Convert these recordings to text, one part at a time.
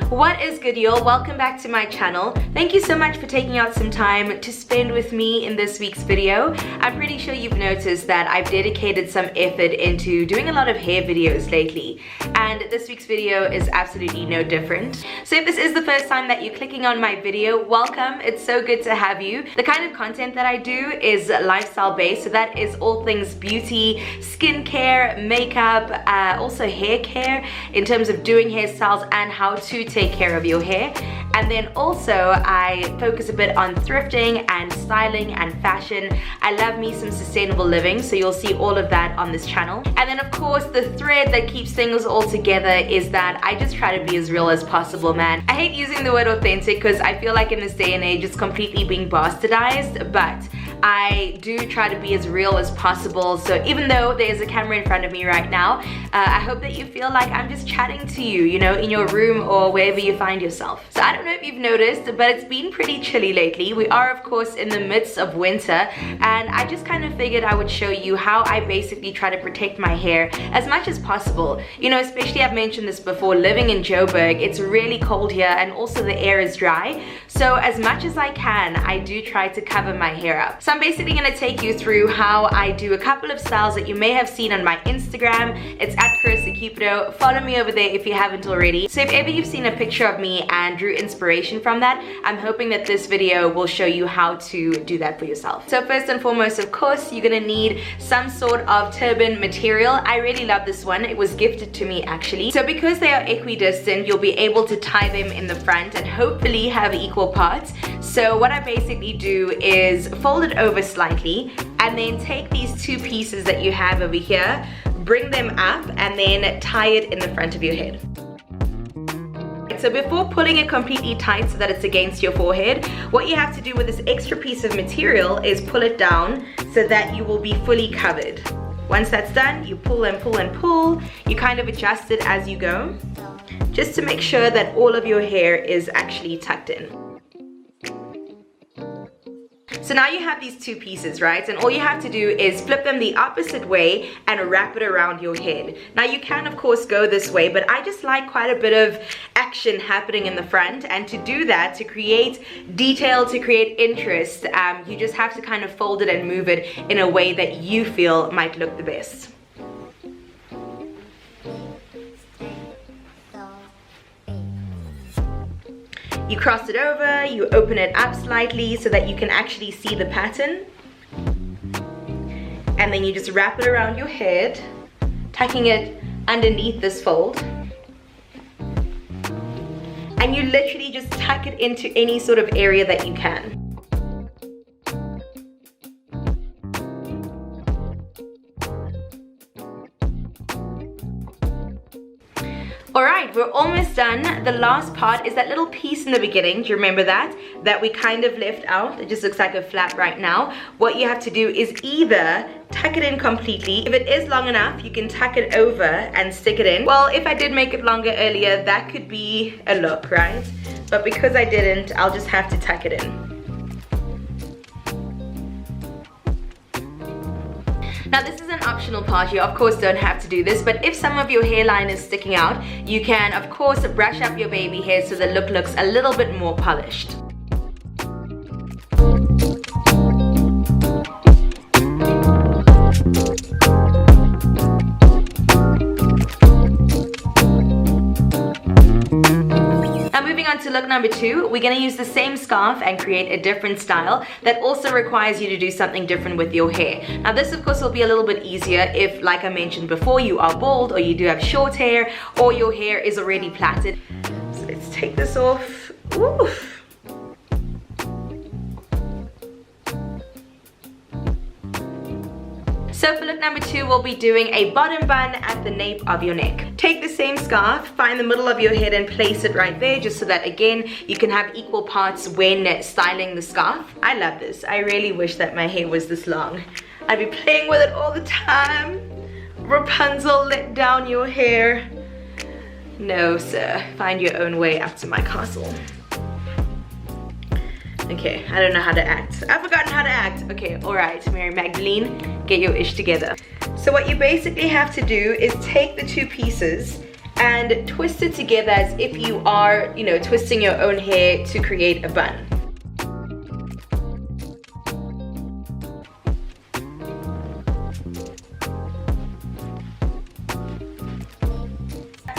What is good, y'all? Welcome back to my channel. Thank you so much for taking out some time to spend with me in this week's video. I'm pretty sure you've noticed that I've dedicated some effort into doing a lot of hair videos lately, and this week's video is absolutely no different. So if this is the first time that you're clicking on my video, welcome. It's so good to have you. The kind of content that I do is lifestyle based, so that is all things beauty, skincare, makeup, also hair care in terms of doing hairstyles and how to take care of your hair. And then also I focus a bit on thrifting and styling and fashion. I love me some sustainable living, so you'll see all of that on this channel. And then of course the thread that keeps things all together is that I just try to be as real as possible, man. I hate using the word authentic because I feel like in this day and age it's completely being bastardized, but I do try to be as real as possible. So even though there's a camera in front of me right now, I hope that you feel like I'm just chatting to you, you know, in your room or wherever you find yourself. So I don't know if you've noticed, but it's been pretty chilly lately. We are of course in the midst of winter, and I just kind of figured I would show you how I basically try to protect my hair as much as possible. You know, especially I've mentioned this before, living in Joburg, it's really cold here and also the air is dry. So as much as I can, I do try to cover my hair up. So I'm basically going to take you through how I do a couple of styles that you may have seen on my Instagram. It's at carissa cupido. Follow me over there if you haven't already. So if ever you've seen a picture of me and drew inspiration from that, I'm hoping that this video will show you how to do that for yourself. So first and foremost, of course, you're going to need some sort of turban material. I really love this one. It was gifted to me actually. So because they are equidistant, you'll be able to tie them in the front and hopefully have equal parts. So what I basically do is fold it over slightly and then take these two pieces that you have over here, bring them up and then tie it in the front of your head. So before pulling it completely tight so that it's against your forehead, what you have to do with this extra piece of material is pull it down so that you will be fully covered. Once that's done, you pull and pull and pull. You kind of adjust it as you go, just to make sure that all of your hair is actually tucked in. So now you have these two pieces, right? And all you have to do is flip them the opposite way and wrap it around your head. Now you can of course go this way, but I just like quite a bit of action happening in the front, and to do that, to create detail, to create interest, you just have to kind of fold it and move it in a way that you feel might look the best. You cross it over, you open it up slightly so that you can actually see the pattern. And then you just wrap it around your head, tucking it underneath this fold. And you literally just tuck it into any sort of area that you can. Alright, we're almost done. The last part is that little piece in the beginning. Do you remember that? That we kind of left out. It just looks like a flap right now. What you have to do is either tuck it in completely. If it is long enough, you can tuck it over and stick it in. Well, if I did make it longer earlier, that could be a look, right? But because I didn't, I'll just have to tuck it in. Now this is an optional part. You of course don't have to do this, but if some of your hairline is sticking out, you can of course brush up your baby hair so the look looks a little bit more polished. To look number 2, we're going to use the same scarf and create a different style that also requires you to do something different with your hair. Now this of course will be a little bit easier if, like I mentioned before, you are bald or you do have short hair or your hair is already plaited. So let's take this off. Oof. So for look number 2, we'll be doing a bottom bun at the nape of your neck. Take the same scarf, find the middle of your head and place it right there, just so that again, you can have equal parts when styling the scarf. I love this. I really wish that my hair was this long. I'd be playing with it all the time. Rapunzel, let down your hair. No, sir. Find your own way up to my castle. Okay, I don't know how to act. I've forgotten how to act. Okay, alright, Mary Magdalene, get your ish together. So what you basically have to do is take the two pieces and twist it together as if you are, you know, twisting your own hair to create a bun.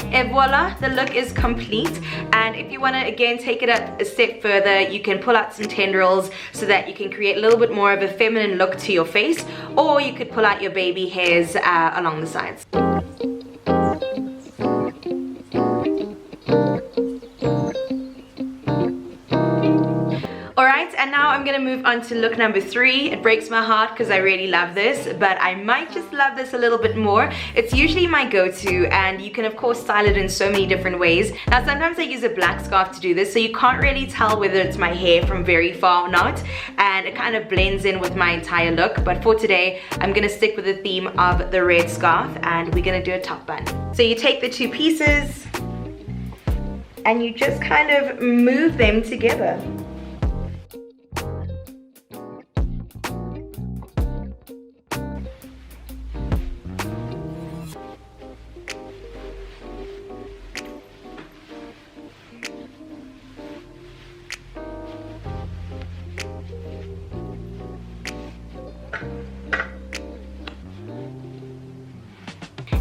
And voila, the look is complete. And if you want to again take it up a step further, you can pull out some tendrils so that you can create a little bit more of a feminine look to your face, or you could pull out your baby hairs along the sides. Alright, and now I'm gonna move on to look number 3. It breaks my heart because I really love this, but I might just love this a little bit more. It's usually my go-to, and you can of course style it in so many different ways. Now sometimes I use a black scarf to do this, so you can't really tell whether it's my hair from very far or not, and it kind of blends in with my entire look. But for today, I'm gonna stick with the theme of the red scarf, and we're gonna do a top bun. So you take the 2 pieces, and you just kind of move them together.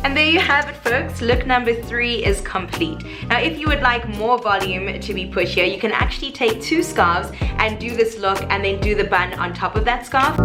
And there you have it, folks. Look number 3 is complete. Now if you would like more volume to be pushier, you can actually take 2 scarves and do this look, and then do the bun on top of that scarf.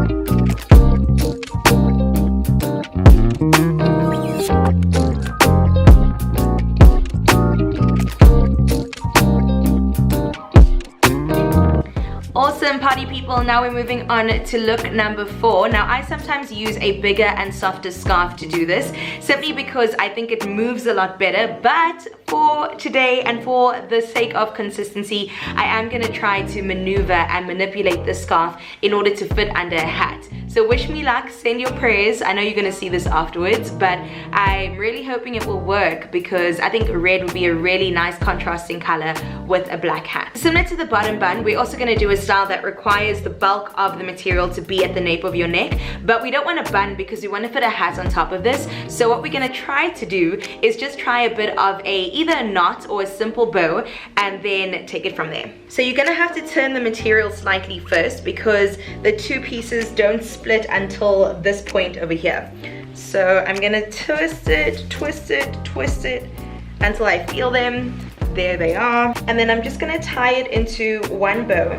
Awesome, party people. Now we're moving on to look number 4. Now I sometimes use a bigger and softer scarf to do this, simply because I think it moves a lot better, but for today and for the sake of consistency, I am going to try to maneuver and manipulate the scarf in order to fit under a hat. So wish me luck, send your prayers. I know you're going to see this afterwards, but I'm really hoping it will work, because I think red would be a really nice contrasting color with a black hat. Similar to the bottom bun, we're also going to do a style that requires the bulk of the material to be at the nape of your neck, but we don't want a bun because we want to fit a hat on top of this. So what we're going to try to do is just try a bit of either a knot or a simple bow, and then take it from there. So you're going to have to turn the material slightly first, because the 2 pieces don't split until this point over here. So I'm going to twist it, twist it, twist it until I feel them. There they are. And then I'm just going to tie it into one bow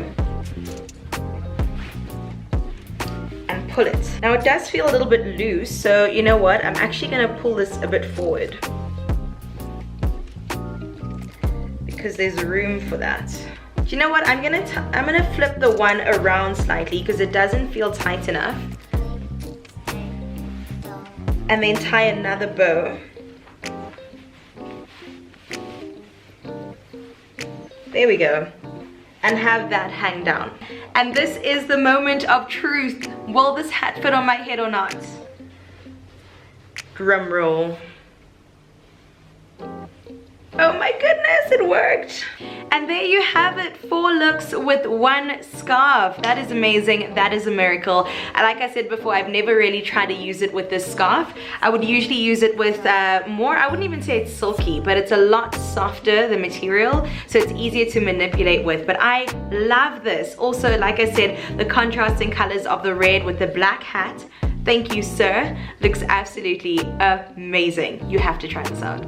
and pull it. Now it does feel a little bit loose, so you know what? I'm actually going to pull this a bit forward, because there's room for that. Do you know what? I'm gonna flip the one around slightly, because it doesn't feel tight enough, and then tie another bow. There we go. And have that hang down. And this is the moment of truth. Will this hat fit on my head or not? Drum roll. Oh my goodness, it worked. And there you have it, 4 looks with 1 scarf. That is amazing, that is a miracle. And like I said before, I've never really tried to use it with this scarf. I would usually use it with more, I wouldn't even say it's silky, but it's a lot softer, the material, so it's easier to manipulate with. But I love this. Also, like I said, the contrasting colors of the red with the black hat, thank you sir, looks absolutely amazing. You have to try this out.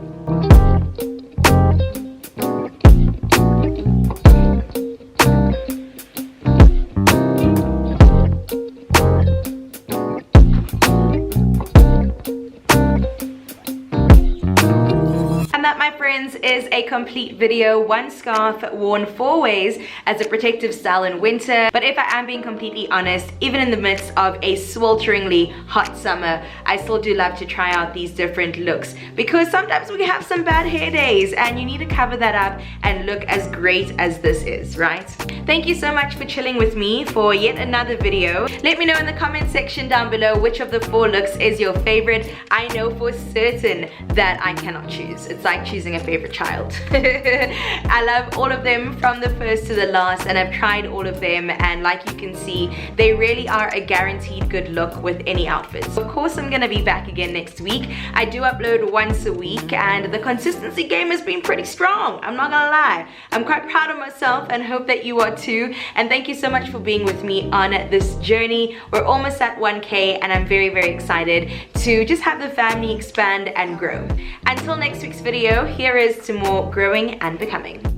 Is a complete video, 1 scarf worn 4 ways as a protective style in winter. But if I am being completely honest, even in the midst of a swelteringly hot summer, I still do love to try out these different looks, because sometimes we have some bad hair days and you need to cover that up and look as great great as this is, right? Thank you so much for chilling with me for yet another video. Let me know in the comment section down below which of the 4 looks is your favorite. I know for certain that I cannot choose. It's like choosing a favorite child. I love all of them from the first to the last, and I've tried all of them, and like you can see, they really are a guaranteed good look with any outfits. Of course, I'm gonna be back again next week. I do upload once a week, and the consistency game has been pretty strong. I'm not gonna lie. I'm quite proud of myself and hope that you are too. And thank you so much for being with me on this journey. We're almost at 1K, and I'm very, very excited to just have the family expand and grow. Until next week's video, here is to more growing and becoming.